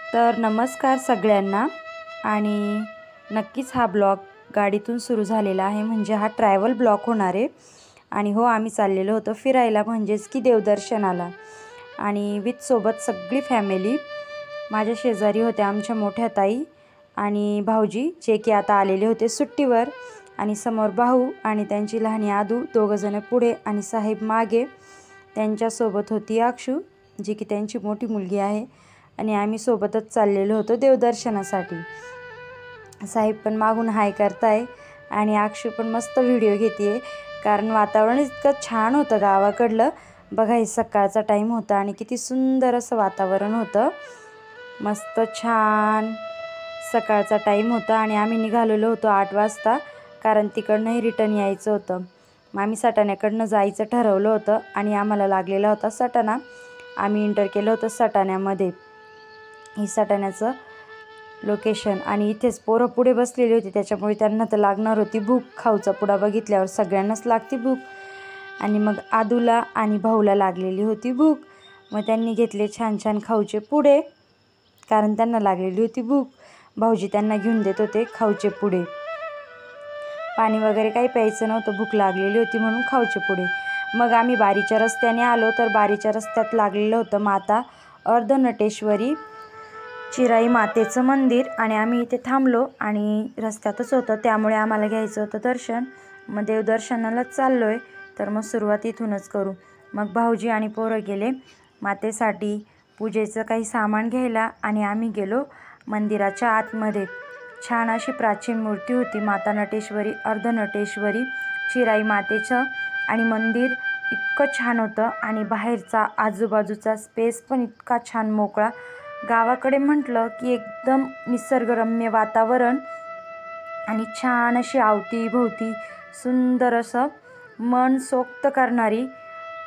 तर नमस्कार सगळ्यांना आणि नक्कीच हा ब्लॉग गाडीतून सुरू झालेला आहे, म्हणजे हा ट्रॅव्हल ब्लॉग होणार आहे। आणि हो, आम्ही चाललेलो होतो फिरायला, म्हणजेच की देवदर्शनाला, आणि विथ सोबत सगळी फॅमिली। माझ्या शेजारी होत्या आमच्या मोठ्या ताई आणि भाऊजी, जे की आता आलेले होते सुट्टीवर, आणि समोर भाऊ आणि त्यांची लहानी आदू, दोघंजण पुढे आणि साहेब मागे। त्यांच्यासोबत होती अक्षू, जी की त्यांची मोठी मुलगी आहे, आणि आम्ही सोबतच चाललेलो होतो देवदर्शनासाठी। साहेब पण मागून हाय करताय आणि अक्षू पण मस्त व्हिडिओ घेते, कारण वातावरण इतकं छान होतं गावाकडलं। बघा, हे सकाळचा टाईम होता आणि किती सुंदर असं वातावरण होतं, मस्त छान सकाळचा टाईम होता। आणि आम्ही निघालेलो होतो 8 वाजता, कारण तिकडनंही रिटर्न यायचं होतं। मग आम्ही सटाण्याकडनं जायचं ठरवलं होतं आणि आम्हाला लागलेला होता सटाणा। आम्ही एंटर केलं होतं सटाण्यामध्ये, ही सटाण्याचं लोकेशन, आणि इथेच पोरं पुढे बसलेली होती, त्याच्यामुळे त्यांना तर लागणार होती भूक। खाऊचा पुडा बघितल्यावर सगळ्यांनाच लागते भूक, आणि मग आदूला आणि भाऊला लागलेली होती भूक। मग त्यांनी घेतले छान छान खाऊचे पुडे, कारण त्यांना लागलेली होती भूक। भाऊजी त्यांना घेऊन देत होते खाऊचे पुडे, पाणी वगैरे काही प्यायचं नव्हतं, भूक लागलेली होती म्हणून खाऊचे पुडे। मग आम्ही बारीच्या रस्त्याने आलो, तर बारीच्या रस्त्यात लागलेलं होतं माता अर्धनटेश्वरी चिराई मातेचं मंदिर, आणि आम्ही इथे थांबलो आणि रस्त्यातच होतं, त्यामुळे आम्हाला घ्यायचं होतं दर्शन। मग देवदर्शनालाच चाललो आहे, तर मग सुरुवात इथूनच करू। मग भाऊजी आणि पोरं गेले मातेसाठी पूजेचं काही सामान घ्यायला, आणि आम्ही गेलो मंदिराच्या आतमध्ये। छान अशी प्राचीन मूर्ती होती माता नटेश्वरी अर्धनटेश्वरी चिराई मातेचं, आणि मंदिर इतकं छान होतं, आणि बाहेरचा आजूबाजूचा स्पेस पण इतका छान मोकळा। गावाकडे म्हटलं की एकदम निसर्गरम्य वातावरण, आणि छान अशी अवतीभोवती सुंदर असं मन सोक्त करणारी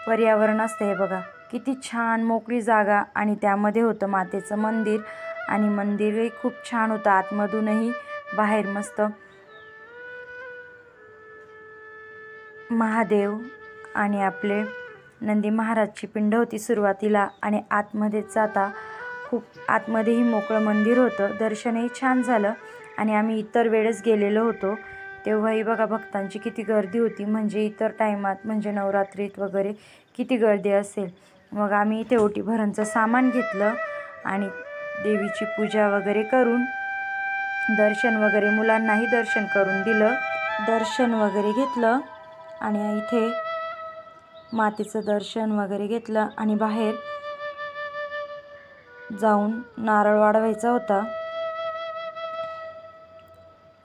पर्यावरण असते। हे बघा, किती छान मोकळी जागा, आणि त्यामध्ये होतं मातेचं मंदिर, आणि मंदिरही खूप छान होतं आतमधूनही। बाहेर मस्त महादेव आणि आपले नंदी महाराजची पिंड होती सुरुवातीला, आणि आतमध्ये जाता खूप आतमध्येही मोकळं मंदिर होतं। दर्शनही छान झालं, आणि आम्ही इतर वेळेस गेलेलो होतो तेव्हाही बघा भक्तांची किती गर्दी होती, म्हणजे इतर टायमात, म्हणजे नवरात्रीत वगैरे किती गर्दी असेल। मग आम्ही इथे ओटीभरांचं सामान घेतलं, आणि देवीची पूजा वगैरे करून दर्शन वगैरे, मुलांनाही दर्शन करून दिलं, दर्शन वगैरे घेतलं, आणि इथे मातेचं दर्शन वगैरे घेतलं, आणि बाहेर जाऊन नारळ वाढवायचा होता।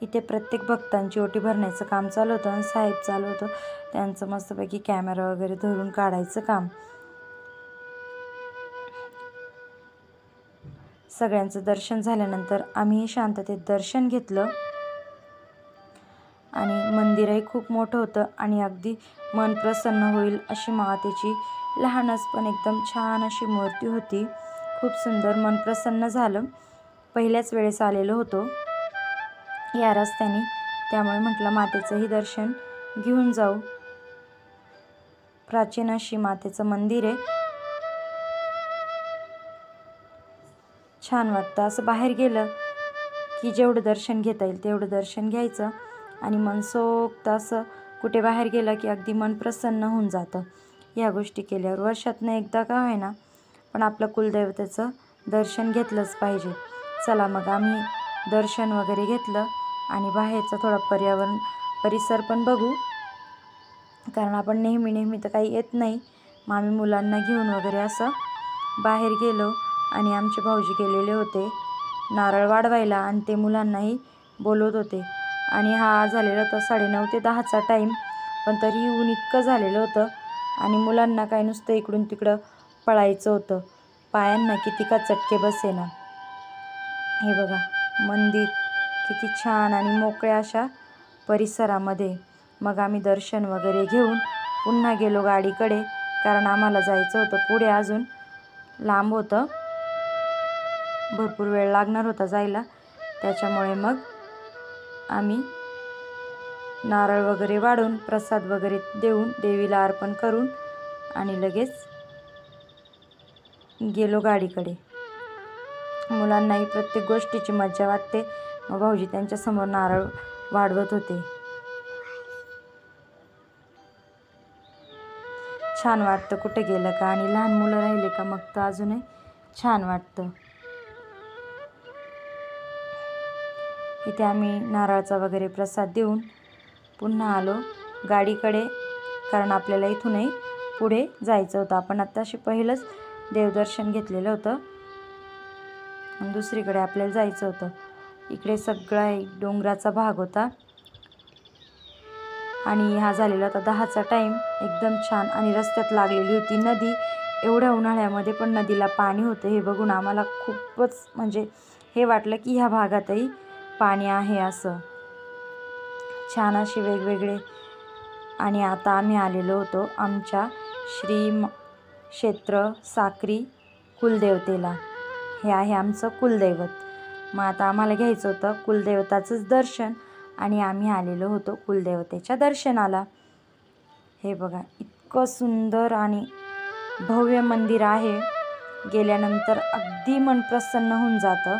इथे प्रत्येक भक्तांची ओटी भरण्याचं काम चालू होतं, आणि साहेब चालू होतं त्यांचं मस्तपैकी कॅमेरा वगैरे धरून काढायचं काम। सगळ्यांचं दर्शन झाल्यानंतर आम्ही शांततेत दर्शन घेतलं, आणि मंदिरही खूप मोठं होतं, आणि अगदी मन प्रसन्न होईल अशी मातेची लहानच पण एकदम छान अशी मूर्ती होती। खूप सुंदर, मन प्रसन्न झालं। पहिल्याच वेळेस आलेलो होतो या रस्त्याने, त्यामुळे म्हटलं मातेचंही दर्शन घेऊन जाऊ। प्राचीन अशी मातेचं मंदिर आहे, छान वाटतं। असं बाहेर गेलं की जेवढं दर्शन घेता येईल तेवढं दर्शन घ्यायचं, आणि मनसोक्त असं कुठे बाहेर गेलं की अगदी मन प्रसन्न होऊन जातं। या गोष्टी केल्यावर वर्षातनं एकदा का होईना, पण आपलं कुलदेवतेचं दर्शन घेतलंच पाहिजे। चला, मग आम्ही दर्शन वगैरे घेतलं, आणि बाहेरचं थोडा परिसर पण बघू, कारण आपण नेहमी तर काही येत नाही। मग आम्ही मुलांना घेऊन वगैरे असं बाहेर गेलो, आणि आमचे भाऊजी गेलेले होते नारळ वाढवायला, आणि ते मुलांनाही बोलवत होते। आणि हा झालेला होता 9:30 ते 10चा टाईम, पण तरीही ऊन इतकं झालेलं होतं, आणि मुलांना काय नुसतं इकडून तिकडं पळायचं होतं, पायांना किती का चटके बसेना। हे बघा, मंदिर किती छान आणि मोकळ्या अशा परिसरामध्ये। मग आम्ही दर्शन वगैरे घेऊन पुन्हा गेलो गाडीकडे, कारण आम्हाला जायचं होतं पुढे, अजून लांब होतं, भरपूर वेळ लागणार होता जायला। त्याच्यामुळे मग आम्ही नारळ वगैरे वाढून, प्रसाद वगैरे देऊन, देवीला अर्पण करून, आणि लगेच गेलो गाडीकडे। मुलांनाही प्रत्येक गोष्टीची मज्जा वाटते. मग भाऊजी त्यांच्यासमोर नारळ वाढवत होते. छान वाटतं कुठे गेलं का, आणि लहान मुलं राहिले का मग तर अजूनही छान वाटतं. इथे आम्ही नारळाचा वगैरे प्रसाद देऊन पुन्हा आलो गाडीकडे, कारण आपल्याला इथूनही पुढे जायचं होतं. आपण आत्ताशी पहिलंच देवदर्शन घेतलेलं होतं आणि दुसरीकडे आपल्याला जायचं होतं. इकडे सगळा एक डोंगराचा भाग होता आणि हा झालेला होता 10चा टाईम. एकदम छान, आणि रस्त्यात लागलेली होती नदी. एवढ्या उन्हाळ्यामध्ये पण नदीला पाणी होतं हे बघून आम्हाला खूपच म्हणजे हे वाटलं की ह्या भागातही पाणी आहे असं. छान असे वेगवेगळे. आणि आता आम्ही आलेलो होतो आमच्या श्री क्षेत्र साक्री कुलदेवतेला. हे आहे आमचं कुलदैवत. मग आता आम्हाला घ्यायचं होतं कुलदेवताचंच दर्शन, आणि आम्ही आलेलो होतो कुलदेवतेच्या दर्शनाला. हे बघा, इतकं सुंदर आणि भव्य मंदिर आहे. गेल्यानंतर अगदी मन प्रसन्न होऊन जातं.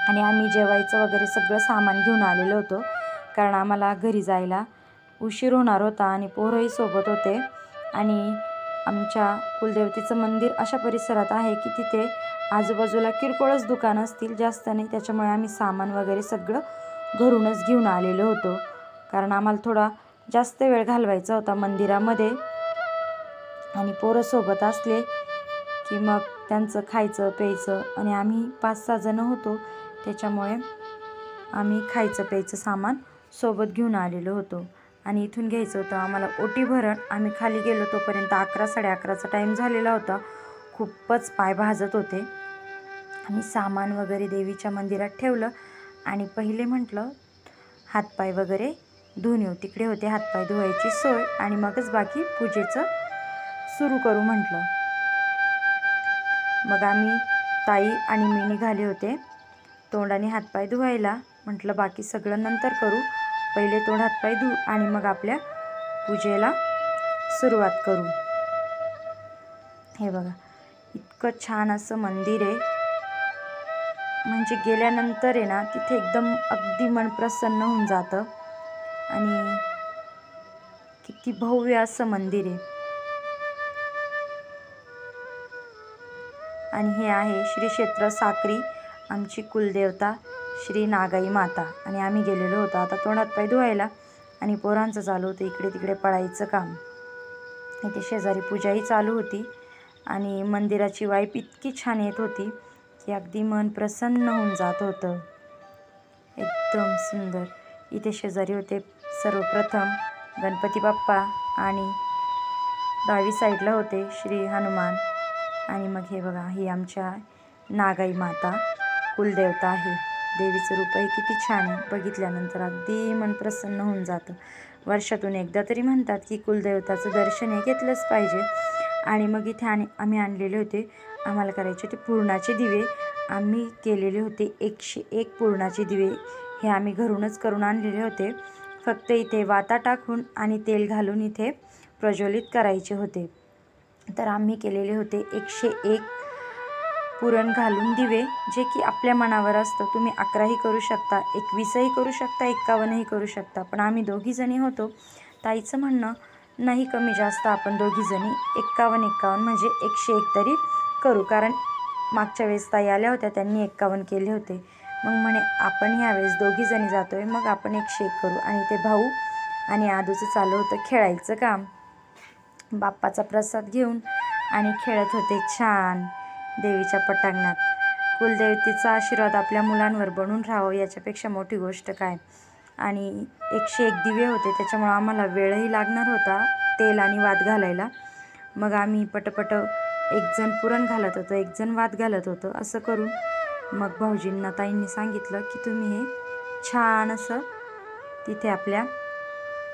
आणि आम्ही जेवायचं वगैरे सगळं सामान घेऊन आलेलो होतो, कारण आम्हाला घरी जायला उशीर होणार होता आणि पोरंही सोबत होते. आणि आमच्या कुलदेवतेचं मंदिर अशा परिसरात आहे की तिथे आजूबाजूला किरकोळच दुकानं असतील, जास्त नाही. त्याच्यामुळे आम्ही सामान वगैरे सगळं घरूनच घेऊन आलेलो होतो, कारण आम्हाला थोडा जास्त वेळ घालवायचा होता मंदिरामध्ये. आणि पोरं सोबत असले की मग त्यांचं खायचं प्यायचं, आणि आम्ही 5-6 जणं होतो त्याच्यामुळे आम्ही खायचं प्यायचं सामान सोबत घेऊन आलेलो होतो. आणि इथून घ्यायचं होतं आम्हाला ओटी भरण. आम्ही खाली गेलो तोपर्यंत 11-11:30चा टाईम झालेला होता. खूपच पाय भाजत होते. आम्ही सामान वगैरे देवीच्या मंदिरात ठेवलं आणि पहिले म्हटलं हातपाय वगैरे धुवून येऊ. तिकडे होते हातपाय धुवायची सोय, आणि मगच बाकी पूजेचं सुरू करू म्हटलं. मग आम्ही ताई आणि मी निघाले होते तोंडाने हातपाय धुवायला. म्हटलं बाकी सगळं नंतर करू, पहिले तोंड हातपाय धुवू आणि मग आपल्या पूजेला सुरुवात करू. हे बघा, इतकं छान असं मंदिर आहे. म्हणजे गेल्यानंतर आहे ना तिथे एकदम अगदी मन प्रसन्न होऊन जातं. आणि किती भव्य असं मंदिर आहे. आणि हे आहे श्री क्षेत्र साक्री, आमची कुलदेवता श्री नागाई माता. आणि आम्ही गेलेलो होतो आता तोंडात पाय धुवायला, आणि पोरांचं चालू होतं इकडे तिकडे पळायचं काम. इथे शेजारी पूजाही चालू होती, आणि मंदिराची वाईप इतकी छान येत होती की अगदी मन प्रसन्न होऊन जात होतं. एकदम सुंदर. इथे शेजारी होते सर्वप्रथम गणपती बाप्पा, आणि डावी साईडला होते श्री हनुमान. आणि मग हे बघा, ही आमच्या नागाई माता कुलदेवता आहे. देवीचं रूपही किती छान आहे. बघितल्यानंतर अगदी मन प्रसन्न होऊन जातं. वर्षातून एकदा तरी म्हणतात की कुलदेवताचं दर्शन हे घेतलंच पाहिजे. आणि मग इथे आम्ही आणलेले होते, आम्हाला करायचे होते पुरणाचे दिवे. आम्ही केलेले होते 101 पुरणाचे दिवे. हे आम्ही घरूनच करून आणलेले होते. फक्त इथे वाता टाकून आणि तेल घालून इथे प्रज्वलित करायचे होते. तर आम्ही केलेले होते 101 पुरण घालून दिवे, जे की आपल्या मनावर असतं. तुम्ही 11ही करू शकता, 21ही करू शकता, 51ही करू शकता. पण आम्ही दोघीजणी होतो. ताईचं म्हणणं नाही कमी जास्त आपण दोघीजणी 51 म्हणजे 101 तरी करू, कारण मागच्या वेळेस ताई आल्या होत्या त्यांनी 51 केले होते. मग म्हणे आपण ह्यावेळेस दोघीजणी जातोय, मग आपण 101 करू. आणि ते भाऊ आणि आदूचं चालू होतं खेळायचं काम. बाप्पाचा प्रसाद घेऊन आणि खेळत होते छान देवीच्या पटांगणात. कुलदेवतेचा आशीर्वाद आपल्या मुलांवर बनून राहावं याच्यापेक्षा मोठी गोष्ट काय. आणि 101 दिवे होते, त्याच्यामुळं आम्हाला वेळही लागणार होता तेल आणि वात घालायला. मग आम्ही पटपट एक जण पुरण घालत होतं, एक जण वात घालत होतं. असं करून मग भाऊजींना ताईंनी सांगितलं की तुम्ही हे छान असं तिथे आपल्या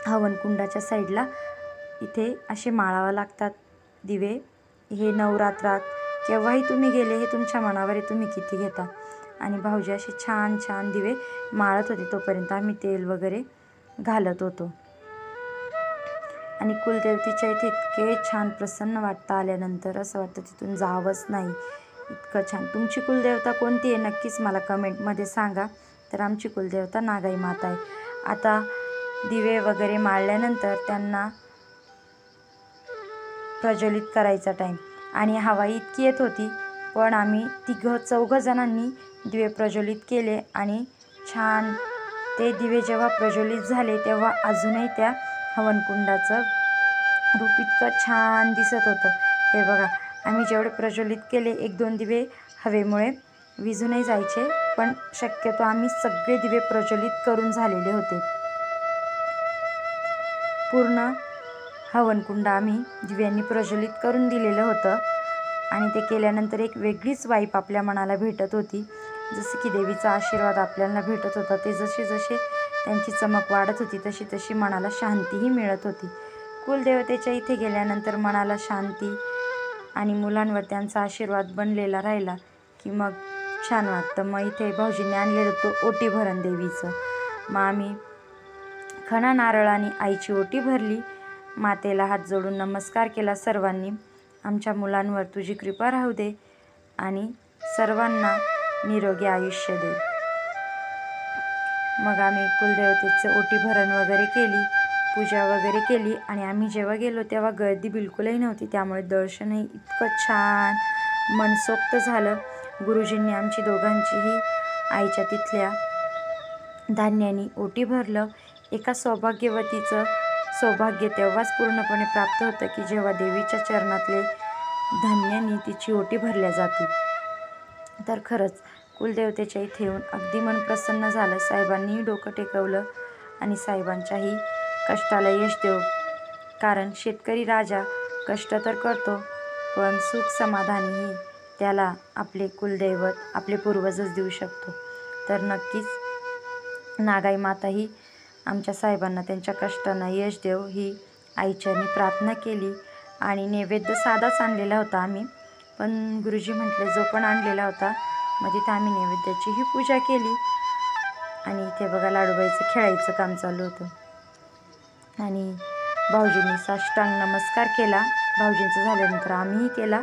हवनकुंडाच्या साईडला इथे असे माळावं लागतात दिवे. हे नवरात्रात केव्हाही तुम्ही गेले, हे तुमच्या मनावर आहे तुम्ही किती घेता. आणि भाऊजी असे छान छान दिवे माळत होते, तोपर्यंत आम्ही तेल वगैरे घालत होतो. आणि कुलदेवतेच्या इथे इतके छान प्रसन्न वाटतं आल्यानंतर, असं वाटतं तिथून जावंच नाही. इतकं छान. तुमची कुलदेवता कोणती आहे नक्कीच मला कमेंटमध्ये सांगा. तर आमची कुलदेवता नागाई माता आहे. आता दिवे वगैरे माळल्यानंतर त्यांना प्रज्वलित करायचा टाईम आणि हवा इतकी येत होती, पण आम्ही चौघं जणांनी दिवे प्रज्वलित केले आणि छान ते दिवे जेव्हा प्रज्वलित झाले तेव्हा अजूनही त्या हवनकुंडाचं रूप इतकं छान दिसत होतं. हे बघा, आम्ही जेवढे प्रज्वलित केले 1-2 दिवे हवेमुळे विझूनही जायचे, पण शक्यतो आम्ही सगळे दिवे प्रज्वलित करून झालेले होते. पूर्ण हवनकुंड आम्ही दिव्यांनी प्रज्वलित करून दिलेलं होतं आणि ते केल्यानंतर एक वेगळीच वाईब आपल्या मनाला भेटत होती. जसं की देवीचा आशीर्वाद आपल्याला भेटत होता. ते जसे जसे त्यांची चमक वाढत होती तशी तशी मनाला शांतीही मिळत होती. कुलदेवतेच्या इथे गेल्यानंतर मनाला शांती आणि मुलांवर त्यांचा आशीर्वाद बनलेला राहिला की मग छान वाटतं. मग इथे भाऊजींनी आणलेलं तो ओटी भरण देवीचं. मग आम्ही खणा नारळाने आईची ओटी भरली. मातेला हात जोडून नमस्कार केला सर्वांनी. आमच्या मुलांवर तुझी कृपा राहू दे आणि सर्वांना निरोगी आयुष्य दे. मग आम्ही कुलदेवतेचं ओटी भरण वगैरे केली, पूजा वगैरे केली आणि आम्ही जेव्हा गेलो तेव्हा गर्दी बिलकुलही नव्हती. त्यामुळे दर्शनही इतकं छान मनसोक्त झालं. गुरुजींनी आमची दोघांचीही आईच्या तिथल्या धान्यानी ओटी भरलं. एका सौभाग्यवतीचं सौभाग्य तेव्हाच पूर्णपणे प्राप्त होतं की जेव्हा देवीच्या चरणातले धान्यानी तिची ओटी भरल्या जाते. तर खरंच कुलदेवतेच्या इथे येऊन अगदी मन प्रसन्न झालं. साहेबांनीही डोकं टेकवलं आणि साहेबांच्याही कष्टाला यश देव. कारण शेतकरी राजा कष्ट तर करतो, पण सुख समाधानीही त्याला आपले कुलदैवत, आपले पूर्वजच देऊ शकतो. तर नक्कीच नागाई माता ही आमच्या साहेबांना त्यांच्या कष्टांना यश देव ही आईचरणी प्रार्थना केली. आणि नैवेद्य साधाच आणलेला होता आम्ही, पण गुरुजी म्हटले जो पण आणलेला होता, मग तिथं आम्ही नैवेद्याचीही पूजा केली. आणि इथे बघा लाडूबाईचं खेळायचं काम चालू होतं आणि भाऊजींनी साष्टांग नमस्कार केला. भाऊजींचं झाल्यानंतर आम्हीही केला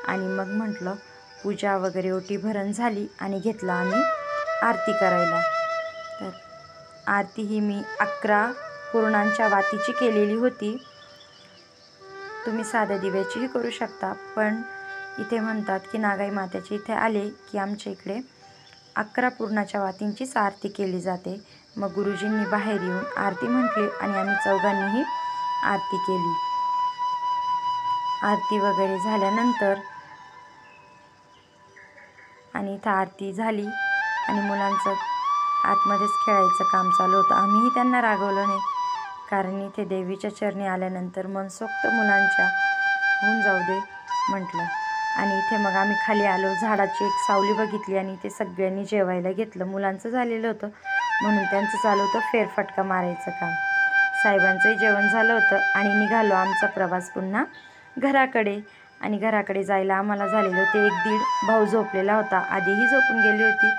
आणि मग म्हटलं पूजा वगैरे ओटी भरण झाली आणि घेतला आम्ही आरती करायला. तर आरती ही मी 11 पूर्णांच्या वातीची केलेली होती. तुम्ही साध्या दिव्याचीही करू शकता, पण इथे म्हणतात की नागाई मातेच्या इथे आले की आमच्या इकडे 11 पूर्णाच्या वातींचीच आरती केली जाते. मग गुरुजींनी बाहेर येऊन आरती म्हटली आणि आम्ही चौघांनीही आरती केली. आरती वगैरे झाल्यानंतर आणि इथं आरती झाली आणि मुलांचं आतमध्येच खेळायचं काम चालू होतं. आम्हीही त्यांना रागवलं नाही, कारण इथे देवीच्या चरणी आल्यानंतर मनसोक्त मुलांच्या होऊन जाऊ दे म्हटलं. आणि इथे मग आम्ही खाली आलो, झाडाची एक सावली बघितली आणि इथे सगळ्यांनी जेवायला घेतलं. मुलांचं झालेलं होतं म्हणून त्यांचं चालू होतं फेरफटका मारायचं काम. साहेबांचंही जेवण झालं होतं आणि निघालो आमचा प्रवास पुन्हा घराकडे. आणि घराकडे जायला आम्हाला झालेलं होते 1-1.5. भाऊ झोपलेला होता, आधीही झोपून गेली होती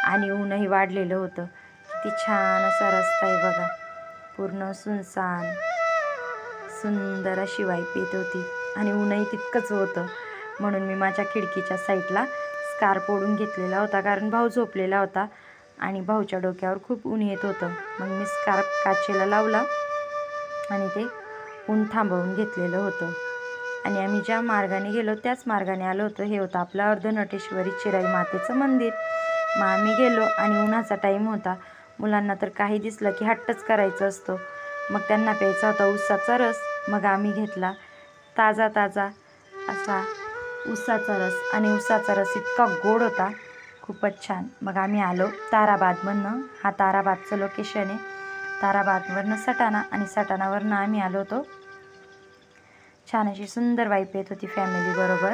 आणि ऊनही वाढलेलं होतं. किती छान असा रस्ता आहे बघा, पूर्ण सुनसान सुंदर अशी वाईप येत होती आणि ऊनही तितकंच होतं. म्हणून मी माझ्या खिडकीच्या साईडला स्कार्फ ओढून घेतलेला होता, कारण भाऊ झोपलेला होता आणि भाऊच्या डोक्यावर खूप ऊन येत होतं. मग मी स्कार्फ काचेला लावला आणि ते ऊन थांबवून घेतलेलं होतं. आणि आम्ही ज्या मार्गाने गेलो त्याच मार्गाने आलो होतो. हे होतं आपलं अर्धनटेश्वरी चिराई मातेचं मंदिर. मग आम्ही गेलो आणि उन्हाचा टाईम होता. मुलांना तर काही दिसलं की हट्टच करायचं असतो. मग त्यांना प्यायचा होता उसाचा रस. मग आम्ही घेतला ताजा ताजा असा उसाचा रस आणि उसाचा रस इतका गोड होता, खूपच छान. मग आम्ही आलो ताराबादमधनं. हा ताराबादचं लोकेशन आहे. ताराबादवरनं सटाणा आणि सटाणावरनं आम्ही आलो होतो. छान अशी सुंदर वाईप येत होती फॅमिली बरोबर.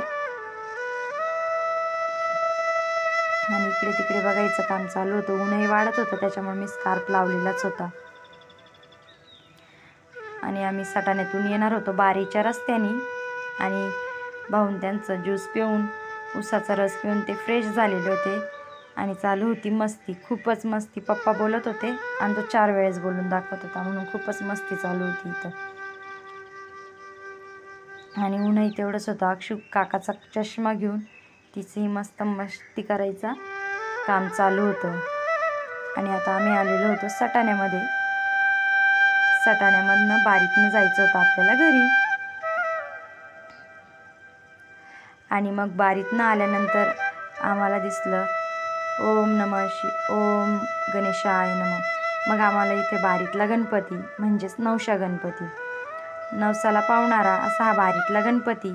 आणि इकडे तिकडे बघायचं काम चालू होतं. ऊनही वाढत होतं, त्याच्यामुळे मी स्कार्फ लावलेलाच होता. आणि आम्ही सटाण्यातून येणार होतो बारीच्या रस्त्याने आणि भाऊन त्यांचं ज्यूस पिऊन, उसाचा रस पिऊन ते फ्रेश झालेले होते आणि चालू होती मस्ती, खूपच मस्ती. पप्पा बोलत होते आणि तो 4 वेळेस बोलून दाखवत होता, म्हणून खूपच मस्ती चालू होती इथं. आणि ऊनही तेवढंच होतं. अक्षू काकाचा चष्मा घेऊन तिचंही मस्त मस्ती करायचा काम चालू होतं. आणि आता आम्ही आलेलो होतो सटाण्यामध्ये. सटाण्यामधनं बारीतनं जायचं होतं आपल्याला घरी. आणि मग बारीतनं आल्यानंतर आम्हाला दिसलं ओम गणेशाय नमः. मग आम्हाला इथे बारीतला गणपती म्हणजेच नवशा गणपती, नवसाला पावणारा असा हा बारीतला गणपती,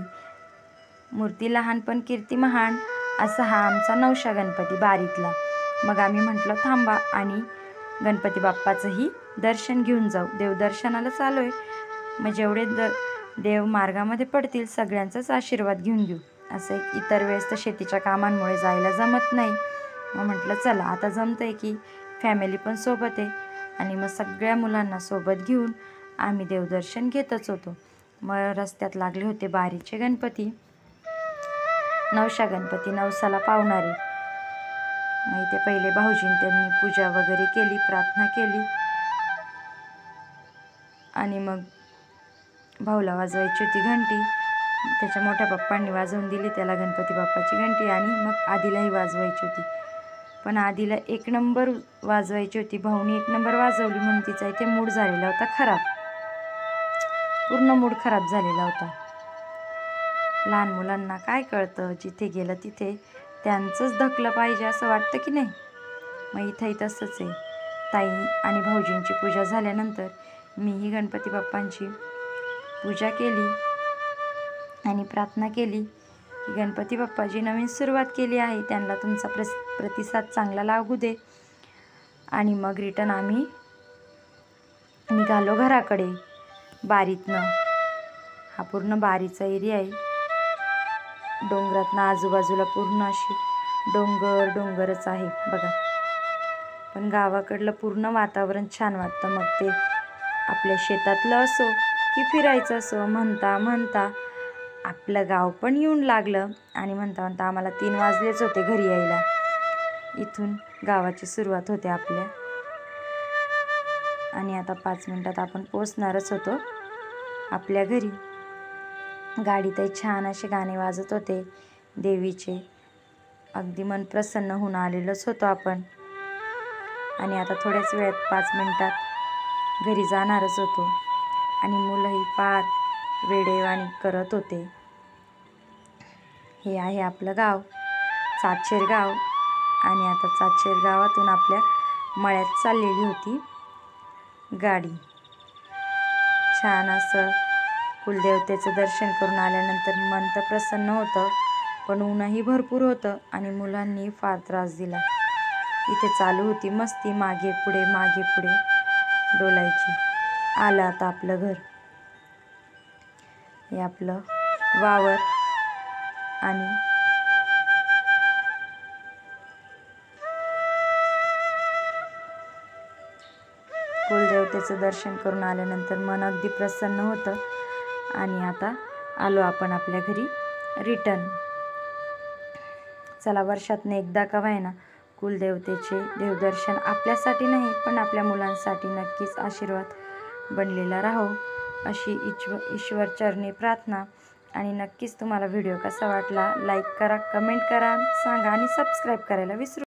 मूर्ती लहान पण कीर्ती महान असा हा आमचा नवशा गणपती बारीतला. मग आम्ही म्हटलं थांबा आणि गणपती बाप्पाचंही दर्शन घेऊन जाऊ. देवदर्शनाला चालू आहे, मग जेवढे देव मार्गामध्ये पडतील सगळ्यांचाच आशीर्वाद घेऊन घेऊ. असं इतर वेळेस तर शेतीच्या कामांमुळे जायला जमत नाही. मग म्हटलं चला आता जमतंय की, फॅमिली पण सोबत आहे. आणि मग सगळ्या मुलांना सोबत घेऊन आम्ही देवदर्शन घेतच होतो. मग रस्त्यात लागले होते बारीचे गणपती, नवशा गणपती, नवसाला पावणारे. मग इथे पहिले भाऊजींनी त्यांनी पूजा वगैरे केली, प्रार्थना केली. आणि मग भाऊला वाजवायची होती घंटी. त्याच्या मोठ्या पप्पांनी वाजवून दिली त्याला गणपती बाप्पाची घंटी. आणि मग आधीलाही वाजवायची होती, पण आधीला 1 नंबर वाजवायची होती. भाऊनी 1 नंबर वाजवली म्हणून तिचा इथे मूड झालेला होता खराब, पूर्ण मूड खराब झालेला होता. लहान मुलांना काय कळतं, जिथे गेलं तिथे त्यांचंच धकलं पाहिजे असं वाटतं की नाही. मग इथंही तसंच आहे. ताई आणि भाऊजींची पूजा झाल्यानंतर मीही गणपती बाप्पांची पूजा केली आणि प्रार्थना केली की गणपती बाप्पाची नवीन सुरुवात केली आहे, त्यांना तुमचा प्रतिसाद चांगला लागू दे. आणि मग रिटर्न आम्ही निघालो घराकडे बारीतनं. हा पूर्ण बारीचा एरिया आहे. डोंगरातनं आजूबाजूला पूर्ण अशी डोंगरच आहे बघा. पण गावाकडलं पूर्ण वातावरण छान वाटतं. मग ते आपल्या शेतातलं असो की फिरायचं असो, म्हणता म्हणता आपलं गाव पण येऊन लागलं. आणि म्हणता म्हणता आम्हाला 3 वाजलेच होते घरी यायला. इथून गावाची सुरुवात होते आपल्या. आणि आता 5 मिनिटात आपण पोचणारच होतो आपल्या घरी. गाडीतही छान असे गाणे वाजत होते देवीचे. अगदी मन प्रसन्न होऊन आलेलोच होतो आपण. आणि आता थोड्याच वेळात 5 मिनिटात घरी जाणारच होतो. आणि मुलंही फार वेडेवाणी करत होते. हे आहे आपलं गाव, चाचेर गाव. आणि आता चाचेर गावातून आपल्या मळ्यात चाललेली होती गाडी. छान असं कुलदेवतेचं दर्शन करून आल्यानंतर मन तर प्रसन्न होतं, पण ऊनही भरपूर होतं आणि मुलांनी फार त्रास दिला. इथे चालू होती मस्ती, मागे पुढे डोलायची. आलं आता आपलं घर, हे आपलं वावर. आणि कुलदेवतेचं दर्शन करून आल्यानंतर मन अगदी प्रसन्न होतं. आणि आता आलो आपण आपल्या घरी रिटर्न. चला, वर्षातनं एकदा का व्हायना कुलदेवतेचे देवदर्शन आपल्यासाठी नाही पण आपल्या मुलांसाठी नक्कीच आशीर्वाद बनलेला राहो अशी ईश्वरचरणी प्रार्थना. आणि नक्कीच तुम्हाला व्हिडिओ कसा वाटला लाईक करा, कमेंट करा, सांगा आणि सबस्क्राईब करायला विसरू